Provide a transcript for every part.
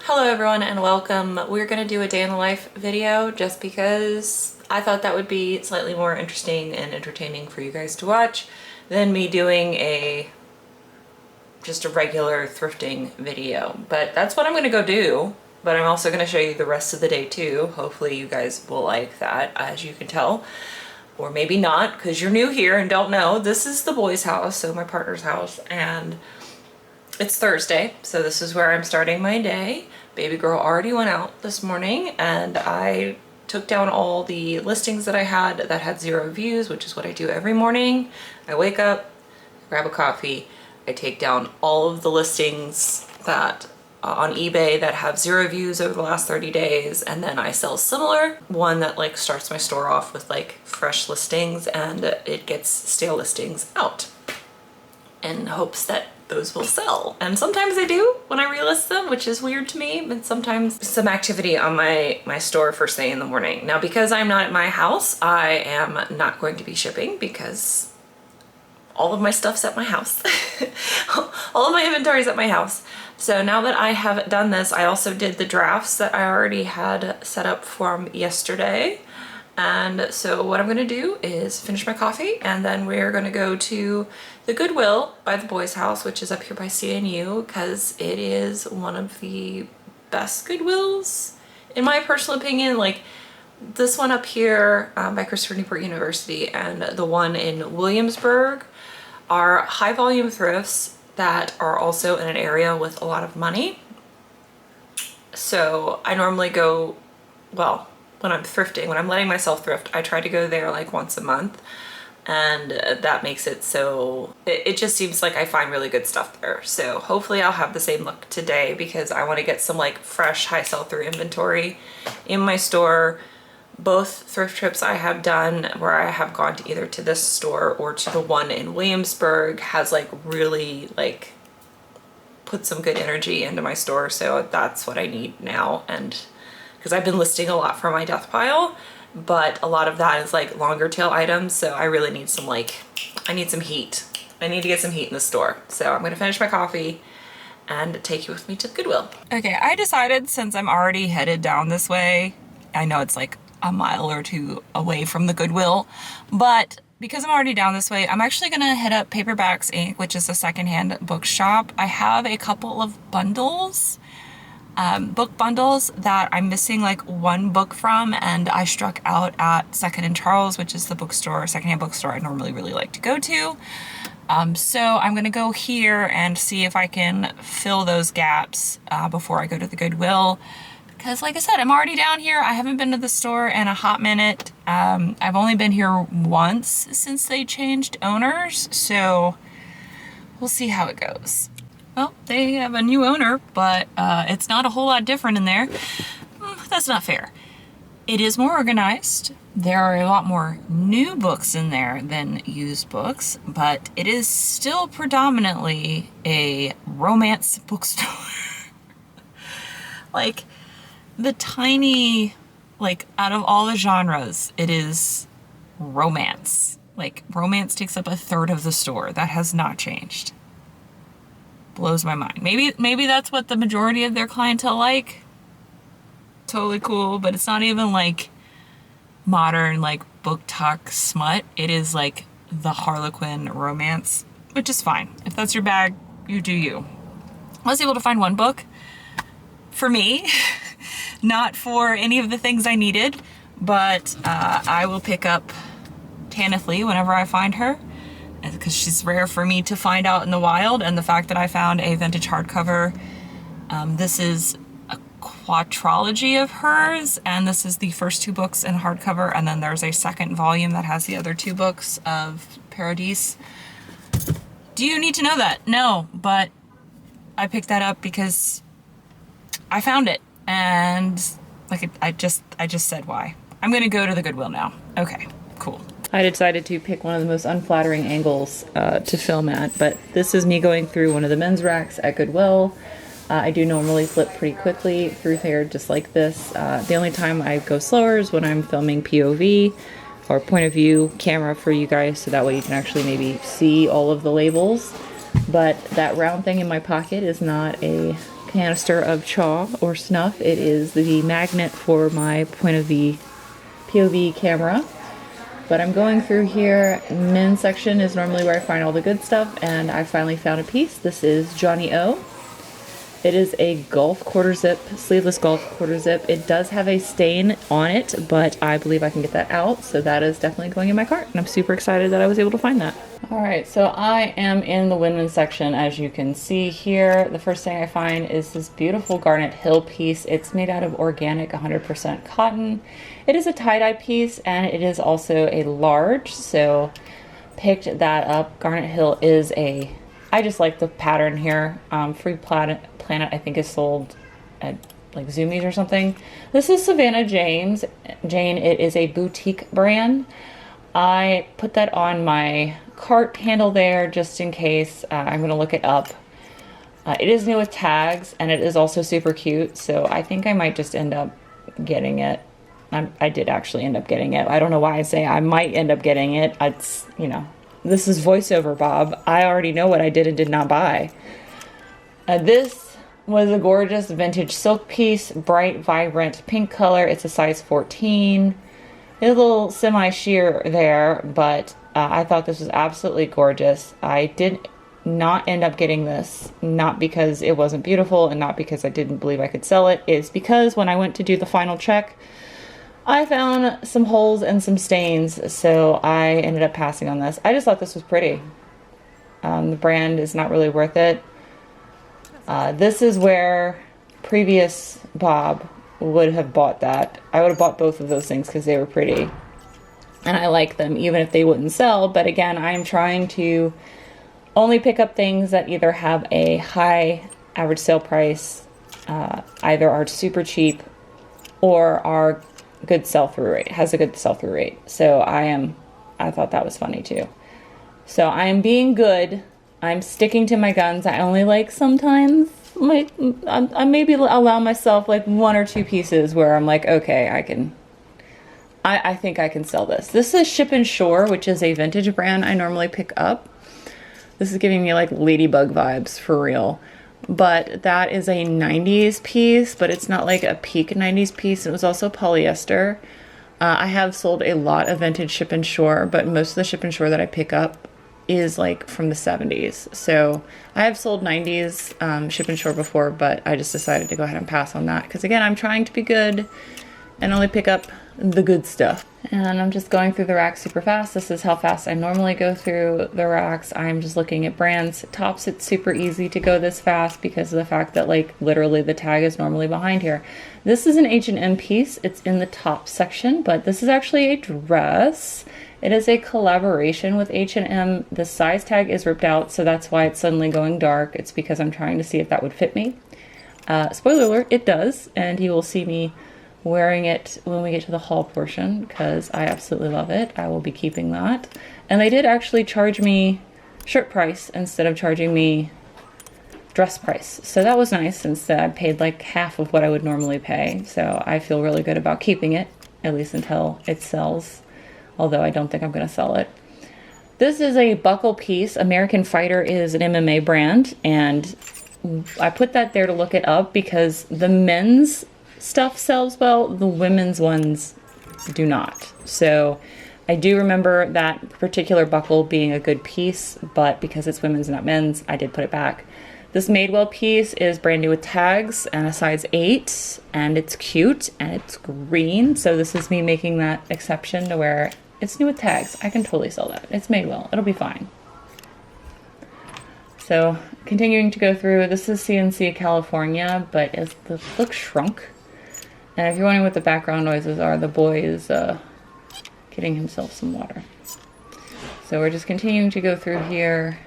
Hello everyone and welcome. We're going to do a day in the life video just because I thought that would be slightly more interesting and entertaining for you guys to watch than me doing just a regular thrifting video. But that's what I'm going to go do. But I'm also going to show you the rest of the day too. Hopefully you guys will like that, as you can tell. Or maybe not, because you're new here and don't know. This is the boys' house, so my partner's house, and it's Thursday, so this is where I'm starting my day. Baby girl already went out this morning and I took down all the listings that I had that had 0 views, which is what I do every morning. I wake up, grab a coffee, I take down all of the listings that on eBay that have 0 views over the last 30 days, and then I sell similar. One that like starts my store off with like fresh listings and it gets stale listings out in hopes that those will sell. And sometimes they do when I relist them, which is weird to me, but sometimes some activity on my store first thing in the morning. Now, because I'm not at my house, I am not going to be shipping because all of my stuff's at my house. All of my inventory's at my house. So now that I have done this, I also did the drafts that I already had set up from yesterday. And so what I'm gonna do is finish my coffee and then we're gonna go to the Goodwill by the boys' house, which is up here by CNU, because it is one of the best Goodwills, in my personal opinion. Like this one up here by Christopher Newport University and the one in Williamsburg are high volume thrifts that are also in an area with a lot of money. So I normally go, well, when I'm thrifting, when I'm letting myself thrift, I try to go there like once a month, and that makes it so it just seems like I find really good stuff there. So hopefully I'll have the same look today because I want to get some like fresh high sell-through inventory in my store. Both thrift trips I have done where I have gone to either to this store or to the one in Williamsburg has like really like put some good energy into my store. So that's what I need now. And because I've been listing a lot for my death pile, but a lot of that is like longer tail items. So I really need some I need some heat. I need to get some heat in the store. So I'm gonna finish my coffee and take you with me to Goodwill. Okay, I decided since I'm already headed down this way, I know it's like a mile or two away from the Goodwill, but because I'm already down this way, I'm actually gonna hit up Paperbacks Inc., which is a secondhand bookshop. I have a couple of bundles, book bundles that I'm missing like one book from, and I struck out at Second and Charles, which is the bookstore, secondhand bookstore I normally really like to go to. So I'm gonna go here and see if I can fill those gaps before I go to the Goodwill. Because like I said, I'm already down here. I haven't been to the store in a hot minute. I've only been here once since they changed owners, so we'll see how it goes. Well, they have a new owner, but it's not a whole lot different in there. That's not fair. It is more organized. There are a lot more new books in there than used books, but it is still predominantly a romance bookstore. Like the tiny, like out of all the genres, it is romance. Like romance takes up 1/3 of the store. That has not changed. Blows my mind. Maybe that's what the majority of their clientele like. Totally cool, but it's not even like modern like book talk smut. It is like the Harlequin romance, which is fine. If that's your bag, you do you. I was able to find one book for me, not for any of the things I needed, but I will pick up Tanith Lee whenever I find her, because she's rare for me to find out in the wild. And the fact that I found a vintage hardcover, this is a quadrilogy of hers, and this is the first 2 books in hardcover, and then there's a second volume that has the other 2 books of Paradise. Do you need to know that? No, but I picked that up because I found it, and like I just said why. I'm gonna go to the Goodwill now. Okay, cool. I decided to pick one of the most unflattering angles to film at, but this is me going through one of the men's racks at Goodwill. I do normally flip pretty quickly through here just like this. The only time I go slower is when I'm filming POV, or point of view camera for you guys, so that way you can actually maybe see all of the labels. But that round thing in my pocket is not a canister of chaw or snuff. It is the magnet for my point of view POV camera. But I'm going through here. Men's section is normally where I find all the good stuff, and I finally found a piece. This is Johnny O. It is a golf quarter zip, sleeveless golf quarter zip. It does have a stain on it, but I believe I can get that out, so that is definitely going in my cart, and I'm super excited that I was able to find that. Alright, so I am in the women's section, as you can see here. The first thing I find is this beautiful Garnet Hill piece. It's made out of organic 100% cotton. It is a tie-dye piece, and it is also a large, so picked that up. Garnet Hill is a... I just like the pattern here. Free Planet, I think, is sold at like Zoomies or something. This is Savannah Jane. It is a boutique brand. I put that on my cart handle there just in case. I'm going to look it up. It is new with tags, and it is also super cute, so I think I might just end up getting it. I did actually end up getting it. I don't know why I say I might end up getting it. It's, you know, this is voiceover, Bob. I already know what I did and did not buy. This was a gorgeous vintage silk piece, bright, vibrant pink color. It's a size 14. It's a little semi-sheer there, but I thought this was absolutely gorgeous. I did not end up getting this, not because it wasn't beautiful and not because I didn't believe I could sell it. It's because when I went to do the final check, I found some holes and some stains, so I ended up passing on this. I just thought this was pretty. The brand is not really worth it. This is where previous Bob would have bought that. I would have bought both of those things because they were pretty. And I like them even if they wouldn't sell. But again, I'm trying to only pick up things that either have a high average sale price, either are super cheap, or are good sell-through rate, has a good sell-through rate. So I thought that was funny too. So I am being good. I'm sticking to my guns. I only like sometimes I maybe allow myself like one or two pieces where I'm like, okay, I think I can sell this. This is Ship and Shore, which is a vintage brand I normally pick up. This is giving me like Ladybug vibes for real. But that is a 90s piece, but it's not like a peak 90s piece. It was also polyester. I have sold a lot of vintage Ship and Shore, but most of the Ship and Shore that I pick up is like from the 70s. So I have sold 90s Ship and Shore before, but I just decided to go ahead and pass on that. Because again, I'm trying to be good and only pick up the good stuff. And I'm just going through the racks super fast. This is how fast I normally go through the racks. I'm just looking at brands. Tops, it's super easy to go this fast because of the fact that like literally the tag is normally behind here. This is an H&M piece. It's in the top section, but this is actually a dress. It is a collaboration with H&M. The size tag is ripped out, so that's why it's suddenly going dark. It's because I'm trying to see if that would fit me. Spoiler alert, it does, and you will see me wearing it when we get to the haul portion because I absolutely love it. I will be keeping that. And they did actually charge me shirt price instead of charging me dress price. So that was nice since I paid like half of what I would normally pay. So I feel really good about keeping it, at least until it sells. Although I don't think I'm going to sell it. This is a buckle piece. American Fighter is an MMA brand, and I put that there to look it up because the men's stuff sells well, the women's ones do not. So I do remember that particular buckle being a good piece, but because it's women's not men's, I did put it back. This Madewell piece is brand new with tags and a size 8, and it's cute and it's green. So this is me making that exception to where it's new with tags. I can totally sell that. It's Madewell. It'll be fine. So continuing to go through, this is CNC California, but the look shrunk. And if you're wondering what the background noises are, the boy is getting himself some water. So we're just continuing to go through here,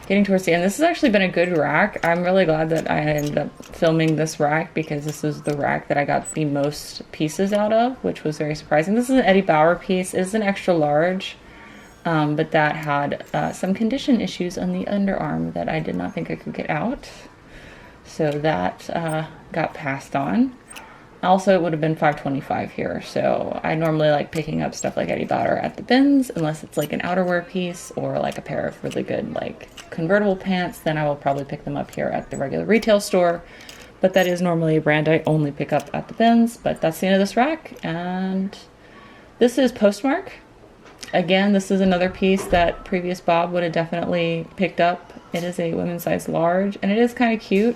getting towards the end. This has actually been a good rack. I'm really glad that I ended up filming this rack because this was the rack that I got the most pieces out of, which was very surprising. This is an Eddie Bauer piece. It's an extra large, but that had some condition issues on the underarm that I did not think I could get out. So that got passed on. Also, it would have been $5.25 here, so I normally like picking up stuff like Eddie Bauer at the bins, unless it's like an outerwear piece or like a pair of really good like convertible pants, then I will probably pick them up here at the regular retail store. But that is normally a brand I only pick up at the bins. But that's the end of this rack, and this is Postmark. Again, this is another piece that previous Bob would have definitely picked up. It is a women's size large, and it is kind of cute.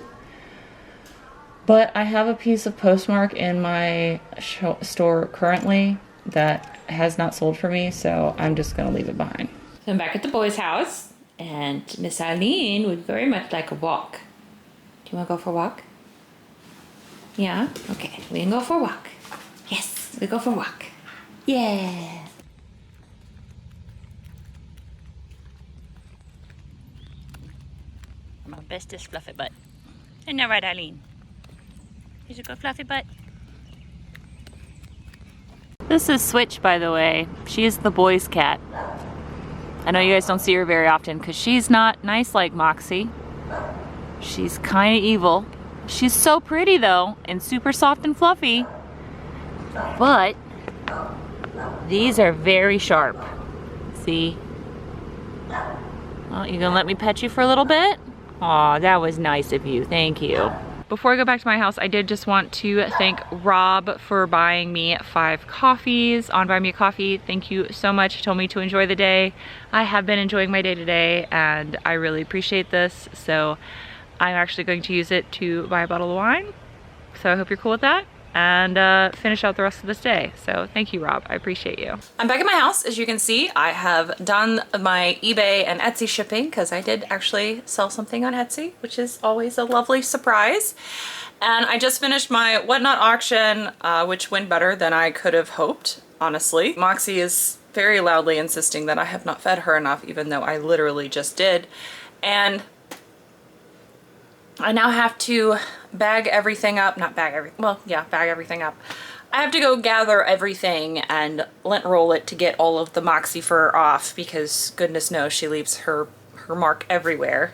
But I have a piece of Postmark in my store currently that has not sold for me, so I'm just going to leave it behind. So I'm back at the boys' house, and Miss Eileen would very much like a walk. Do you want to go for a walk? Yeah? Okay, we can go for a walk. Yes, we go for a walk. Yeah. My bestest fluffy butt. Isn't that right, Eileen? Here's a good fluffy butt. This is Switch, by the way. She is the boys' cat. I know you guys don't see her very often because she's not nice like Moxie. She's kind of evil. She's so pretty though, and super soft and fluffy. But these are very sharp. See? Well, you gonna let me pet you for a little bit? Aw, that was nice of you. Thank you. Before I go back to my house, I did just want to thank Rob for buying me 5 coffees on Buy Me a Coffee. Thank you so much. He told me to enjoy the day. I have been enjoying my day today, and I really appreciate this. So I'm actually going to use it to buy a bottle of wine. So I hope you're cool with that, and finish out the rest of this day. So thank you, Rob. I appreciate you. I'm back at my house. As you can see, I have done my eBay and Etsy shipping because I did actually sell something on Etsy, which is always a lovely surprise. And I just finished my Whatnot auction, which went better than I could have hoped, honestly. Moxie is very loudly insisting that I have not fed her enough, even though I literally just did. And I now have to bag everything up, bag everything up. I have to go gather everything and lint roll it to get all of the Moxie fur off, because goodness knows she leaves her mark everywhere.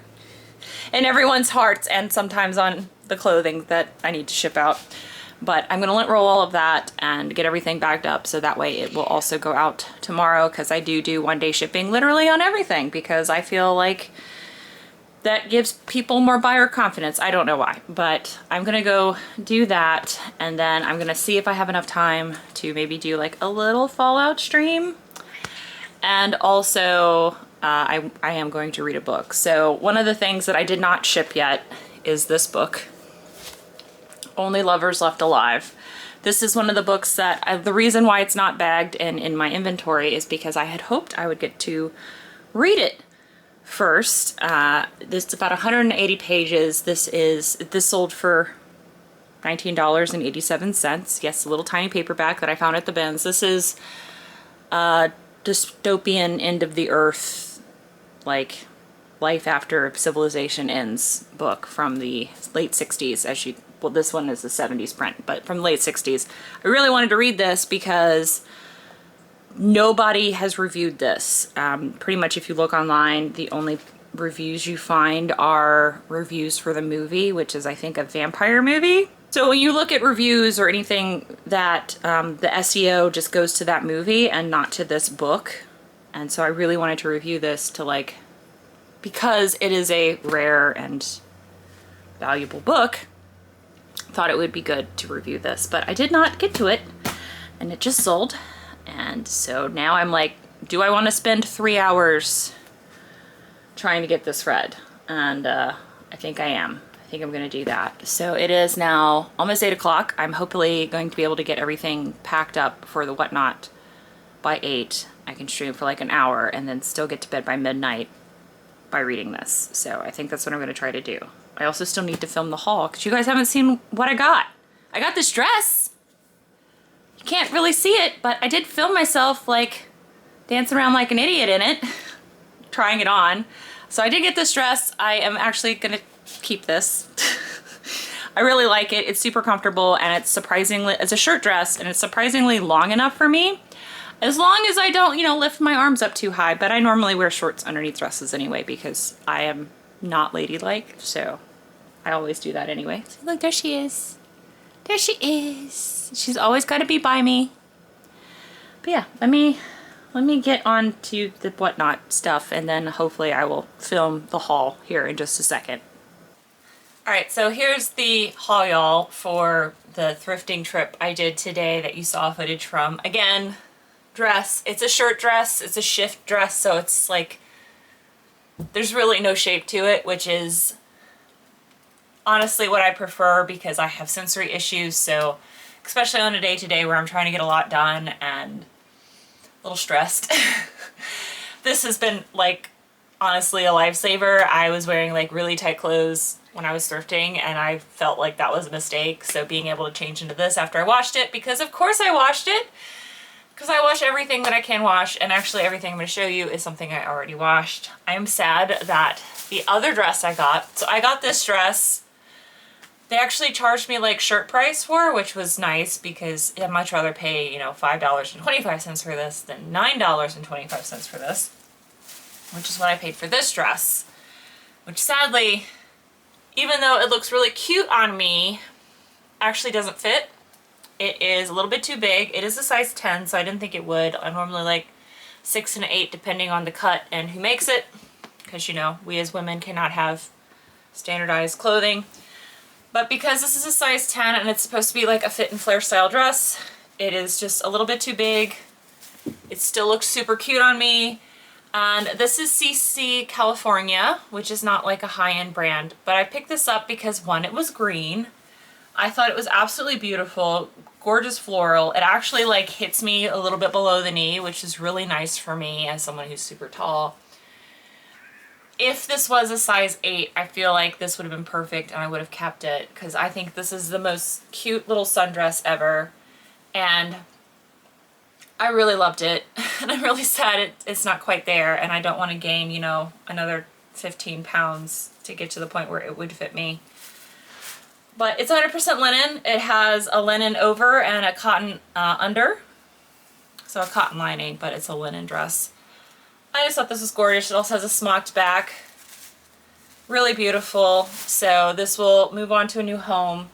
In everyone's hearts, and sometimes on the clothing that I need to ship out. But I'm gonna lint roll all of that and get everything bagged up, so that way it will also go out tomorrow, because I do one-day shipping literally on everything, because I feel like that gives people more buyer confidence. I don't know why, but I'm gonna go do that, and then I'm gonna see if I have enough time to maybe do like a little Fallout stream. And also I am going to read a book. So one of the things that I did not ship yet is this book, Only Lovers Left Alive. This is one of the books that the reason why it's not bagged and in my inventory is because I had hoped I would get to read it first. This is about 180 pages. This sold for $19.87. Yes, a little tiny paperback that I found at the bins. This is a dystopian end of the earth, like life after civilization ends book from the late 60s. Well, this one is the 70s print, but from the late 60s. I really wanted to read this because nobody has reviewed this. Pretty much if you look online, the only reviews you find are reviews for the movie, which is I think a vampire movie. So when you look at reviews or anything, that the SEO just goes to that movie and not to this book. And so I really wanted to review this to because it is a rare and valuable book, thought it would be good to review this, but I did not get to it, and it just sold. And so now I'm like, do I want to spend 3 hours trying to get this read? And I think I am. I think I'm going to do that. So it is now almost 8 o'clock. I'm hopefully going to be able to get everything packed up for the Whatnot by 8. I can stream for like an hour and then still get to bed by midnight by reading this. So I think that's what I'm going to try to do. I also still need to film the haul because you guys haven't seen what I got. I got this dress. You can't really see it, but I did film myself dancing around like an idiot in it, trying it on. So I did get this dress. I am actually gonna keep this. I really like it. It's super comfortable, and it's a shirt dress, and it's surprisingly long enough for me. As long as I don't, lift my arms up too high, but I normally wear shorts underneath dresses anyway because I am not ladylike, so I always do that anyway. So look, there she is. There she is. She's always got to be by me. But yeah, let me get on to the whatnot stuff, and then hopefully I will film the haul here in just a second. Alright, so here's the haul, y'all, for the thrifting trip I did today that you saw footage from. Again, dress. It's a shirt dress. It's a shift dress, so it's like there's really no shape to it, which is honestly what I prefer because I have sensory issues, so especially on a day-to-day where I'm trying to get a lot done and a little stressed. This has been like honestly a lifesaver. I was wearing like really tight clothes when I was thrifting and I felt like that was a mistake, so being able to change into this after I washed it, because of course I washed it, because I wash everything that I can wash, and actually everything I'm going to show you is something I already washed. I am sad that the other dress I got, so I got this dress, they actually charged me like shirt price for, which was nice because I'd much rather pay, you know, $5.25 for this than $9.25 for this, which is what I paid for this dress, which sadly, even though it looks really cute on me, actually doesn't fit. It is a little bit too big. It is a size 10, so I didn't think it would. I normally like 6 and 8 depending on the cut and who makes it, because you know, we as women cannot have standardized clothing. But because this is a size 10 and it's supposed to be like a fit and flare style dress, it is just a little bit too big. It still looks super cute on me. And this is CC California, which is not like a high-end brand, but I picked this up because one, it was green. I thought it was absolutely beautiful, gorgeous floral. It actually like hits me a little bit below the knee, which is really nice for me as someone who's super tall. If this was a size 8, I feel like this would have been perfect and I would have kept it because I think this is the most cute little sundress ever. And I really loved it. And I'm really sad it's not quite there, and I don't want to gain, you know, another 15 pounds to get to the point where it would fit me. But it's 100% linen. It has a linen over and a cotton under. So a cotton lining, but it's a linen dress. I just thought this was gorgeous. It also has a smocked back. Really beautiful. So this will move on to a new home.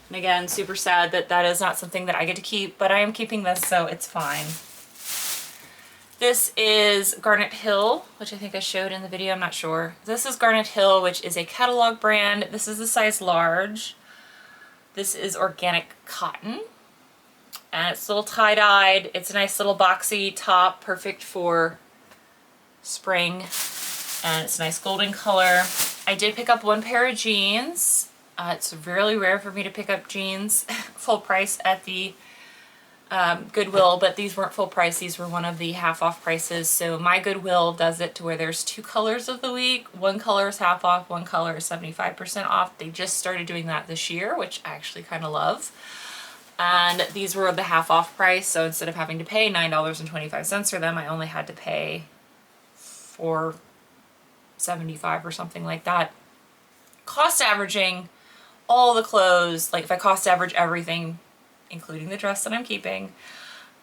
And again, super sad that that is not something that I get to keep, but I am keeping this, so it's fine. This is Garnet Hill, which I think I showed in the video, I'm not sure. This is Garnet Hill, which is a catalog brand. This is the size large. This is organic cotton. And it's a little tie-dyed. It's a nice little boxy top, perfect for spring. And it's a nice golden color. I did pick up one pair of jeans. It's really rare for me to pick up jeans full price at the Goodwill, but these weren't full price. These were one of the half off prices. So my Goodwill does it to where there's 2 colors of the week. One color is half off, one color is 75% off. They just started doing that this year, which I actually kind of love. And these were the half off price. So instead of having to pay $9.25 for them, I only had to pay $4.75 or something like that. Cost averaging all the clothes, like if I cost average everything, including the dress that I'm keeping,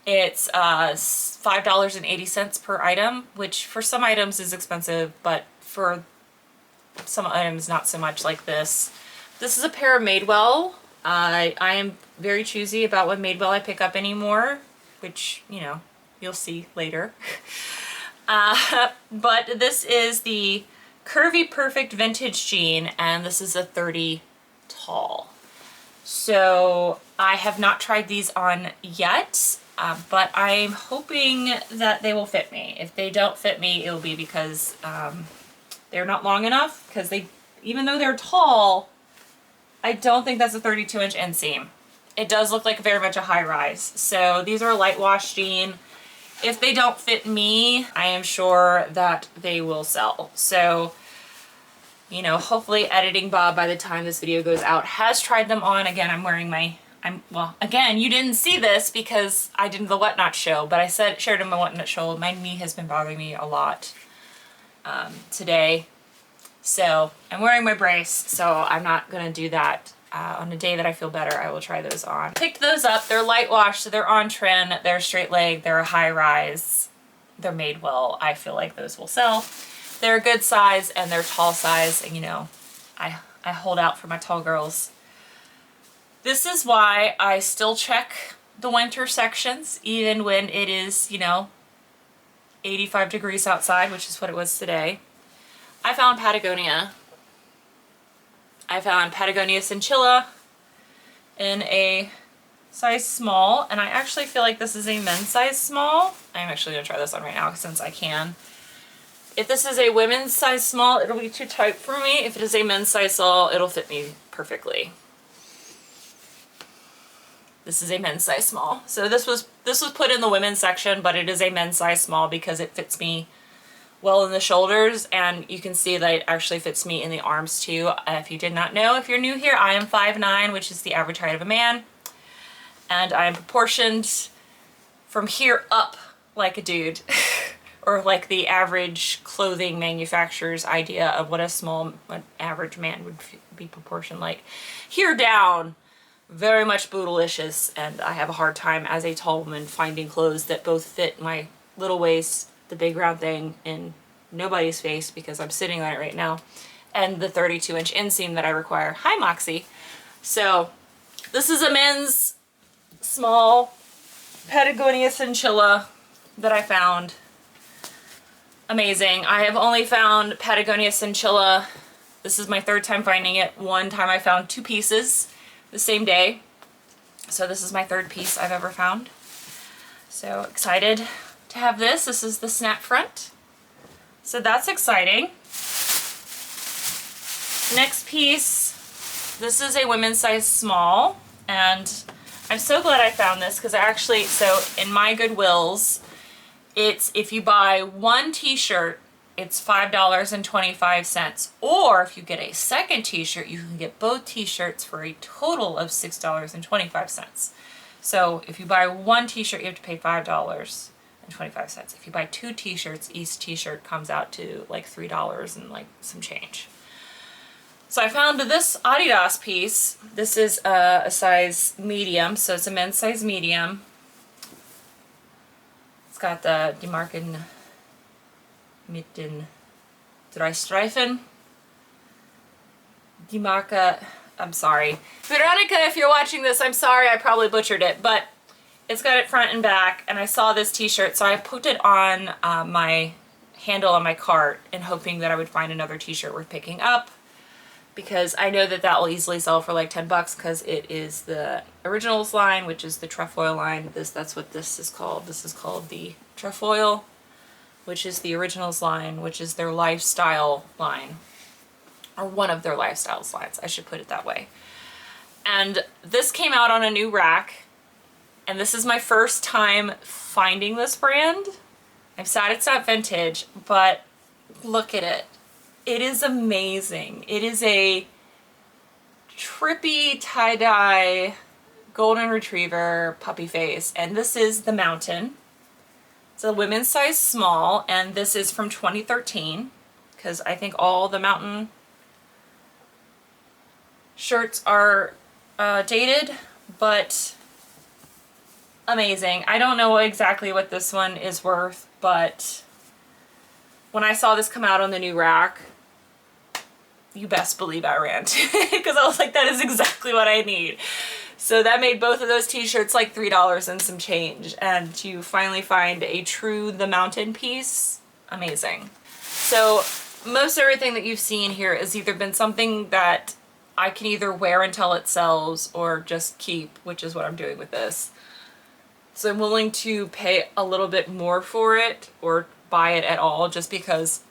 it's $5.80 per item, which for some items is expensive, but for some items not so much, like this. This is a pair of Madewell. I am very choosy about what Madewell I pick up anymore, which, you know, you'll see later. But this is the Curvy Perfect Vintage Jean, and this is a 30 tall. So I have not tried these on yet, but I'm hoping that they will fit me. If they don't fit me, it will be because they're not long enough, because they, even though they're tall, I don't think that's a 32-inch inseam. It does look like very much a high rise. So these are a light wash jean. If they don't fit me, I am sure that they will sell. So, you know, hopefully Editing Bob, by the time this video goes out, has tried them on. Again, I'm wearing my, well, again, you didn't see this because I did the Whatnot show, but I shared in my Whatnot show, my knee has been bothering me a lot today. So I'm wearing my brace, so I'm not gonna do that. On a day that I feel better, I will try those on. Picked those up. They're light wash, so they're on trend. They're straight leg. They're a high rise. They're made well. I feel like those will sell. They're a good size and they're tall size. And you know, I hold out for my tall girls. This is why I still check the winter sections, even when it is, you know, 85 degrees outside, which is what it was today. I found Patagonia. I found Patagonia Cinchilla in a size small, and I actually feel like this is a men's size small. I'm actually gonna try this on right now since I can. If this is a women's size small, it'll be too tight for me. If it is a men's size small, it'll fit me perfectly. This is a men's size small. So this was put in the women's section, but it is a men's size small because it fits me well in the shoulders, and you can see that it actually fits me in the arms too. If you did not know, if you're new here, I am 5'9", which is the average height of a man, and I am proportioned from here up like a dude, or like the average clothing manufacturer's idea of what an average man would be proportioned like. Here down, very much bootylicious, and I have a hard time as a tall woman finding clothes that both fit my little waist, the big round thing in nobody's face because I'm sitting on it right now, and the 32-inch inseam that I require. Hi, Moxie. So this is a men's small Patagonia Cinchilla that I found. Amazing. I have only found Patagonia Cinchilla. This is my third time finding it. One time I found 2 pieces the same day. So this is my third piece I've ever found. So excited to have this. This is the snap front. So that's exciting. Next piece, this is a women's size small, and I'm so glad I found this because so in my Goodwills, it's if you buy one t-shirt, it's $5.25, or if you get a second t-shirt, you can get both t-shirts for a total of $6.25. So if you buy one t-shirt, you have to pay $5.25. If you buy 2 t-shirts, each t-shirt comes out to like $3 and like some change. So I found this Adidas piece. This is a size medium, so it's a men's size medium. It's got the Die Marken mit den 3 Streifen. Die Marke, I'm sorry. Veronica, if you're watching this, I'm sorry, I probably butchered it, but it's got it front and back, and I saw this t-shirt, so I put it on my handle on my cart and hoping that I would find another t-shirt worth picking up, because I know that that will easily sell for like $10 because it is the Originals line, which is the trefoil line. That's what this is called. This is called the trefoil, which is the Originals line, which is their lifestyle line, or one of their lifestyle lines, I should put it that way. And this came out on a new rack, and this is my first time finding this brand. I'm sad it's not vintage, but look at it. It is amazing. It is a trippy tie-dye golden retriever puppy face, and this is the Mountain. It's a women's size small, and this is from 2013, because I think all the Mountain shirts are dated, but amazing. I don't know exactly what this one is worth, but when I saw this come out on the new rack, you best believe I ran to it, because I was like, that is exactly what I need. So that made both of those t-shirts like $3 and some change, and to finally find a true The Mountain piece, amazing. So most everything that you've seen here has either been something that I can either wear until it sells or just keep, which is what I'm doing with this. So I'm willing to pay a little bit more for it or buy it at all just because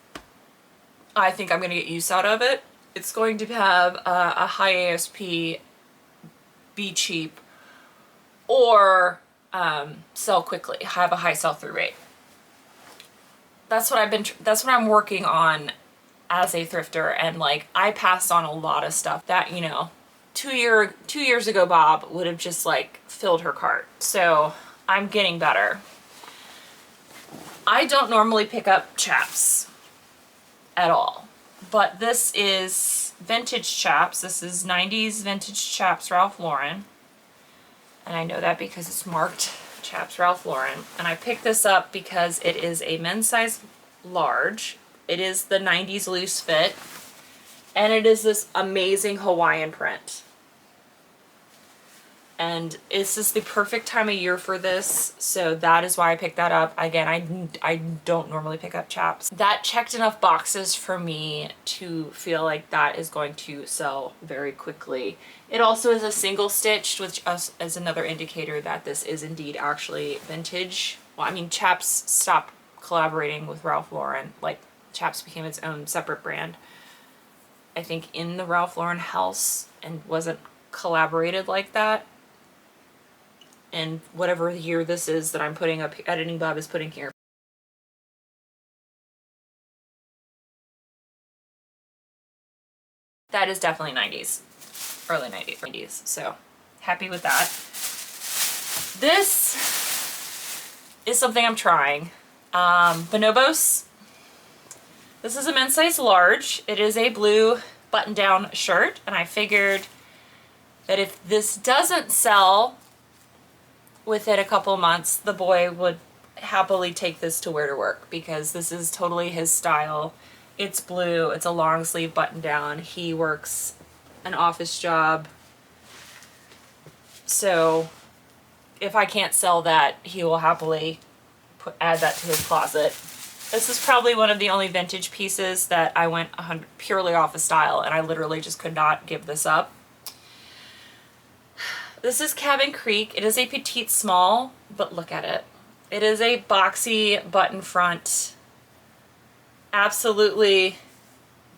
I think I'm going to get use out of it. It's going to have a high ASP, be cheap, or sell quickly, have a high sell-through rate. That's what I'm working on as a thrifter, and like I passed on a lot of stuff that, you know, 2 years ago Bob would have just like filled her cart. So I'm getting better. I don't normally pick up chaps at all, but this is vintage chaps. This is 90s vintage chaps Ralph Lauren, and I know that because it's marked chaps Ralph Lauren. And I picked this up because it is a men's size large. It is the 90s loose fit, and it is this amazing Hawaiian print. And this is the perfect time of year for this, so that is why I picked that up. Again, I don't normally pick up chaps. That checked enough boxes for me to feel like that is going to sell very quickly. It also is a single stitched, which is another indicator that this is indeed actually vintage. Well, I mean, Chaps stopped collaborating with Ralph Lauren. Like, Chaps became its own separate brand, I think, in the Ralph Lauren house, and wasn't collaborated like that. And whatever year this is that I'm putting up, Editing Bob is putting here. That is definitely 90s, early 90s, so happy with that. This is something I'm trying. Bonobos. This is a men's size large. It is a blue button-down shirt, and I figured that if this doesn't sell within a couple months, the boy would happily take this to wear to work, because this is totally his style. It's blue, it's a long sleeve button down. He works an office job, so if I can't sell that, he will happily add that to his closet. This is probably one of the only vintage pieces that I went purely off of style, and I literally just could not give this up. This is Cabin Creek. It is a petite small, but look at it. It is a boxy button front. Absolutely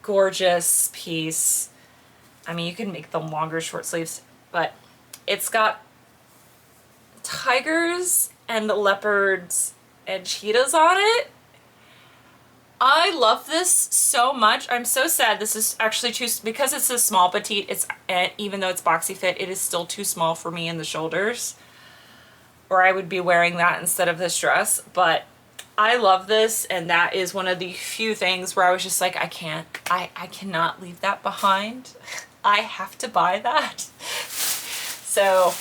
gorgeous piece. I mean, you can make them longer short sleeves, but it's got tigers and leopards and cheetahs on it. I love this so much. I'm so sad this is actually too, because it's a small petite, it's, even though it's boxy fit, it is still too small for me in the shoulders, or I would be wearing that instead of this dress. But I love this, and that is one of the few things where I was just like, I cannot leave that behind. I have to buy that. So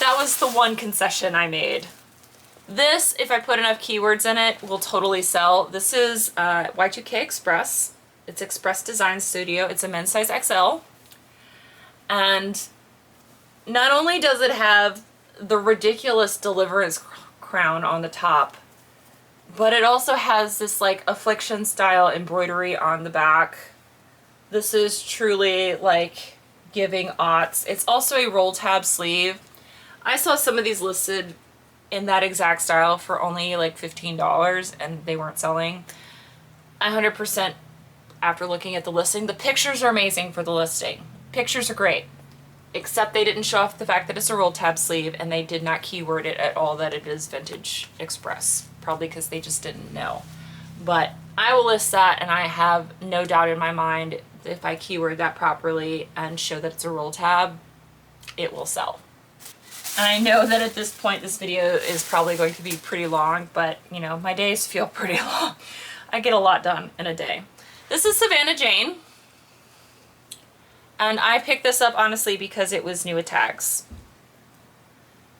that was the one concession I made. This, if I put enough keywords in it, will totally sell. This is Y2K Express. It's Express Design Studio. It's a men's size XL. And not only does it have the ridiculous Deliverance crown on the top, but it also has this like affliction style embroidery on the back. This is truly like giving aughts. It's also a roll tab sleeve. I saw some of these listed in that exact style for only like $15, and they weren't selling. 100% after looking at the listing. The pictures are amazing for the listing. Pictures are great, except they didn't show off the fact that it's a roll tab sleeve, and they did not keyword it at all that it is Vintage Express, probably because they just didn't know. But I will list that, and I have no doubt in my mind if I keyword that properly and show that it's a roll tab, it will sell. And I know that at this point this video is probably going to be pretty long, but you know, my days feel pretty long. I get a lot done in a day. This is Savannah Jane. And I picked this up honestly because it was new with tags.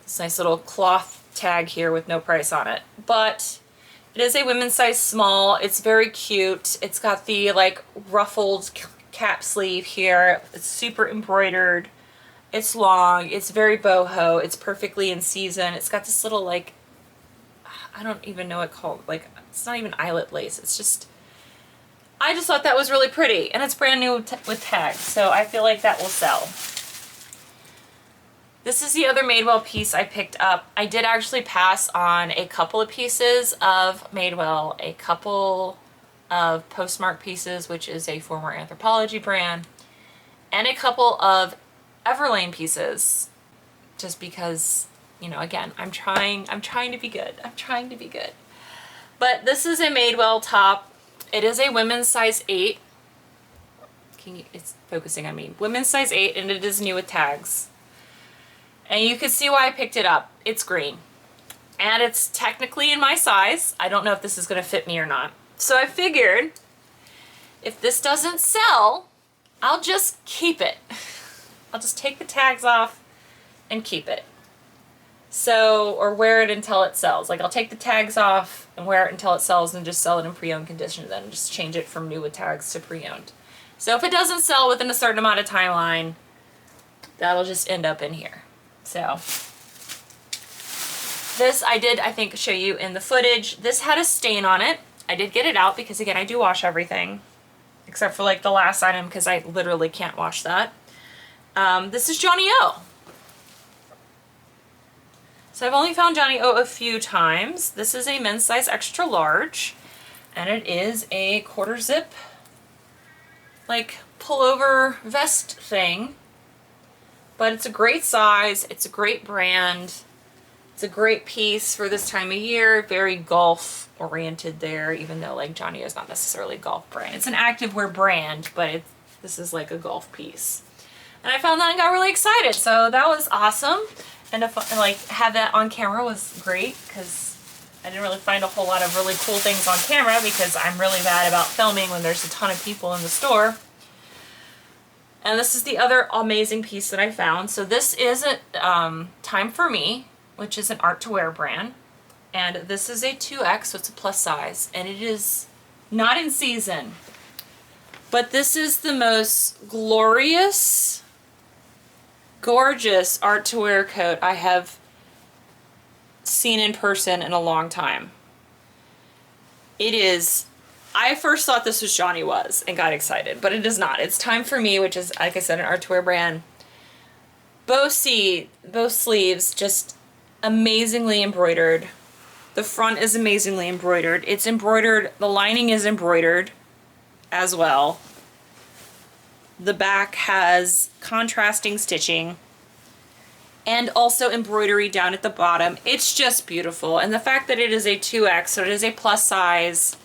This nice little cloth tag here with no price on it. But it is a women's size small. It's very cute. It's got the like ruffled cap sleeve here. It's super embroidered. It's long, it's very boho, it's perfectly in season. It's got this little like, I don't even know what it's called, like, it's not even eyelet lace. It's just, I just thought that was really pretty, and it's brand new with tags, so I feel like that will sell. This is the other Madewell piece I picked up. I did actually pass on a couple of pieces of Madewell, a couple of Postmark pieces, which is a former Anthropologie brand, and a couple of Everlane pieces, just because, you know, again, I'm trying to be good. I'm trying to be good. But this is a Madewell top. It is a women's size 8. It's focusing on me. Women's size 8, and it is new with tags. And you can see why I picked it up. It's green. And it's technically in my size. I don't know if this is going to fit me or not. So I figured if this doesn't sell, I'll just keep it. I'll just take the tags off and keep it. So, or wear it until it sells. Like, I'll take the tags off and wear it until it sells and just sell it in pre-owned condition, then just change it from new with tags to pre-owned. So if it doesn't sell within a certain amount of timeline, that'll just end up in here. So this I did, I think, show you in the footage. This had a stain on it. I did get it out because, again, I do wash everything except for like the last item because I literally can't wash that. This is Johnny O. So I've only found Johnny O a few times. This is a men's size extra large, and it is a quarter zip, like pullover vest thing. But it's a great size, it's a great brand, it's a great piece for this time of year, very golf oriented there, even though like Johnny O is not necessarily a golf brand. It's an activewear brand, but this is like a golf piece. And I found that and got really excited, so that was awesome. And like have that on camera was great because I didn't really find a whole lot of really cool things on camera because I'm really bad about filming when there's a ton of people in the store. And this is the other amazing piece that I found. So this is a Time For Me, which is an art to wear brand. And this is a 2X, so it's a plus size. And it is not in season. But this is the most glorious, gorgeous art to wear coat I have seen in person in a long time. It is, I first thought this was Johnny Was and got excited, but it is not. It's Time For Me, which is, like I said, an art to wear brand. Both sleeves just amazingly embroidered. The front is amazingly embroidered. It's embroidered, the lining is embroidered as well. The back has contrasting stitching and also embroidery down at the bottom. It's just beautiful. And the fact that it is a 2X, so it is a plus size,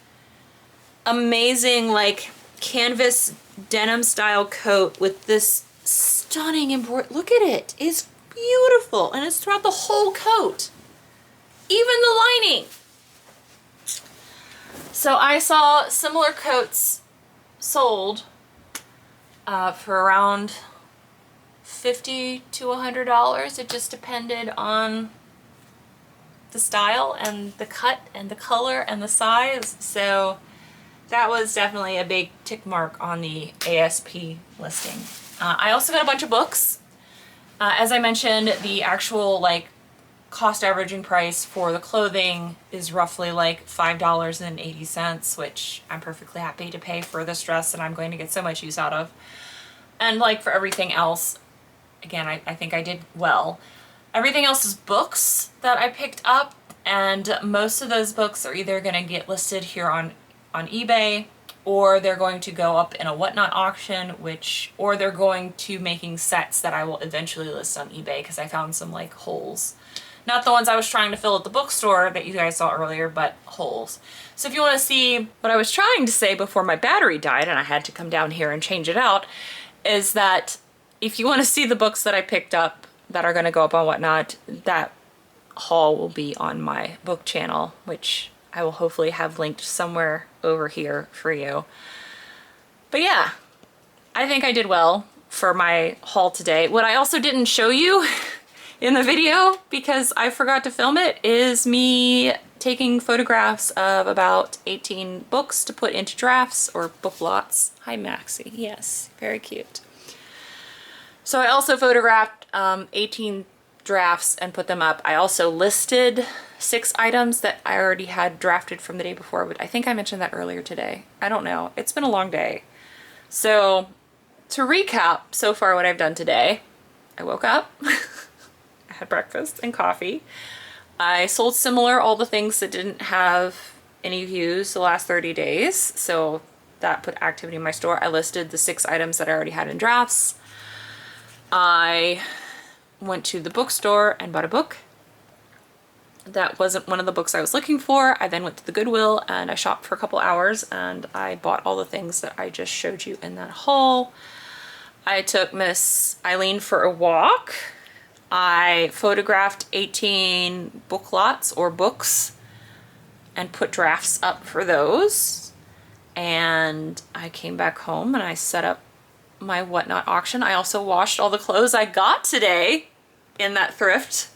amazing like canvas denim style coat with this stunning embroidery. Look at it. It's beautiful. And it's throughout the whole coat. Even the lining. So I saw similar coats sold for around $50 to $100. It just depended on the style and the cut and the color and the size. So that was definitely a big tick mark on the ASP listing. I also got a bunch of books. As I mentioned, the actual like cost averaging price for the clothing is roughly like $5.80, which I'm perfectly happy to pay for this dress and I'm going to get so much use out of. And like for everything else, again, I think I did well. Everything else is books that I picked up, and most of those books are either going to get listed here on eBay, or they're going to go up in a Whatnot auction, or they're going to making sets that I will eventually list on eBay because I found some like holes. Not the ones I was trying to fill at the bookstore that you guys saw earlier, but holes. So if you want to see what I was trying to say before my battery died and I had to come down here and change it out, is that if you want to see the books that I picked up that are going to go up on Whatnot, that haul will be on my book channel, which I will hopefully have linked somewhere over here for you. But yeah, I think I did well for my haul today. What I also didn't show you in the video, because I forgot to film it, is me taking photographs of about 18 books to put into drafts or book lots. Hi Maxie, yes, very cute. So I also photographed 18 drafts and put them up. I also listed 6 items that I already had drafted from the day before, but I think I mentioned that earlier today. I don't know. It's been a long day. So to recap so far what I've done today, I woke up, I had breakfast and coffee. I sold similar all the things that didn't have any views the last 30 days. So that put activity in my store. I listed the 6 items that I already had in drafts. I went to the bookstore and bought a book. That wasn't one of the books I was looking for. I then went to the Goodwill and I shopped for a couple hours and I bought all the things that I just showed you in that haul. I took Miss Eileen for a walk. I photographed 18 book lots or books and put drafts up for those. And I came back home and I set up my Whatnot auction. I also washed all the clothes I got today in that thrift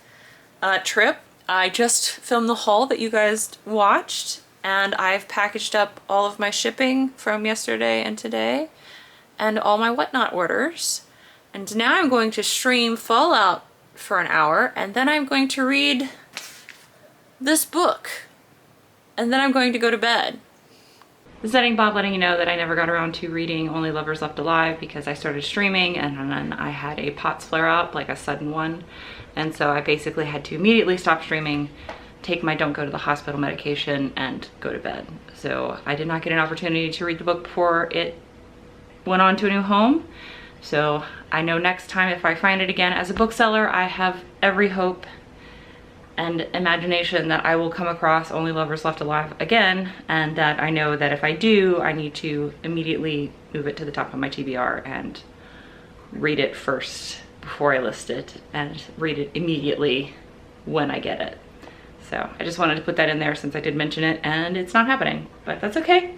trip. I just filmed the haul that you guys watched, and I've packaged up all of my shipping from yesterday and today and all my Whatnot orders. And now I'm going to stream Fallout for an hour, and then I'm going to read this book, and then I'm going to go to bed. This is Editing Bob letting you know that I never got around to reading Only Lovers Left Alive because I started streaming and then I had a POTS flare up, like a sudden one. And so I basically had to immediately stop streaming, take my don't go to the hospital medication, and go to bed. So I did not get an opportunity to read the book before it went on to a new home. So I know next time if I find it again as a bookseller, I have every hope and imagination that I will come across Only Lovers Left Alive again, and that I know that if I do, I need to immediately move it to the top of my TBR and read it first before I list it, and read it immediately when I get it. So I just wanted to put that in there since I did mention it, and it's not happening, but that's okay.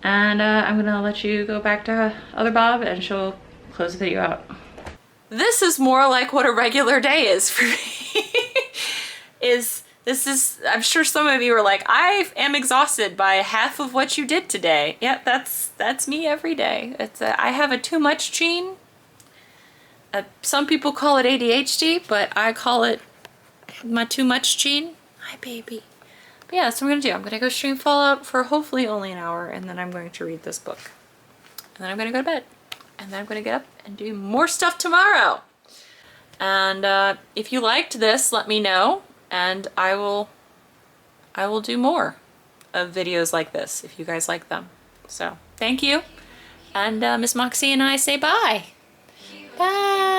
And I'm gonna let you go back to Other Bob and she'll close the video out. This is more like what a regular day is for me. I'm sure some of you are like, I am exhausted by half of what you did today. Yeah, that's me every day. I have a too much gene. Some people call it ADHD, but I call it my too much gene. Hi, baby. But yeah, that's what I'm gonna do. I'm gonna go stream Fallout for hopefully only an hour, and then I'm going to read this book. And then I'm gonna go to bed. And then I'm gonna get up and do more stuff tomorrow. And if you liked this, let me know, and I will do more of videos like this if you guys like them. So thank you. And Miss Moxie and I say bye. Bye.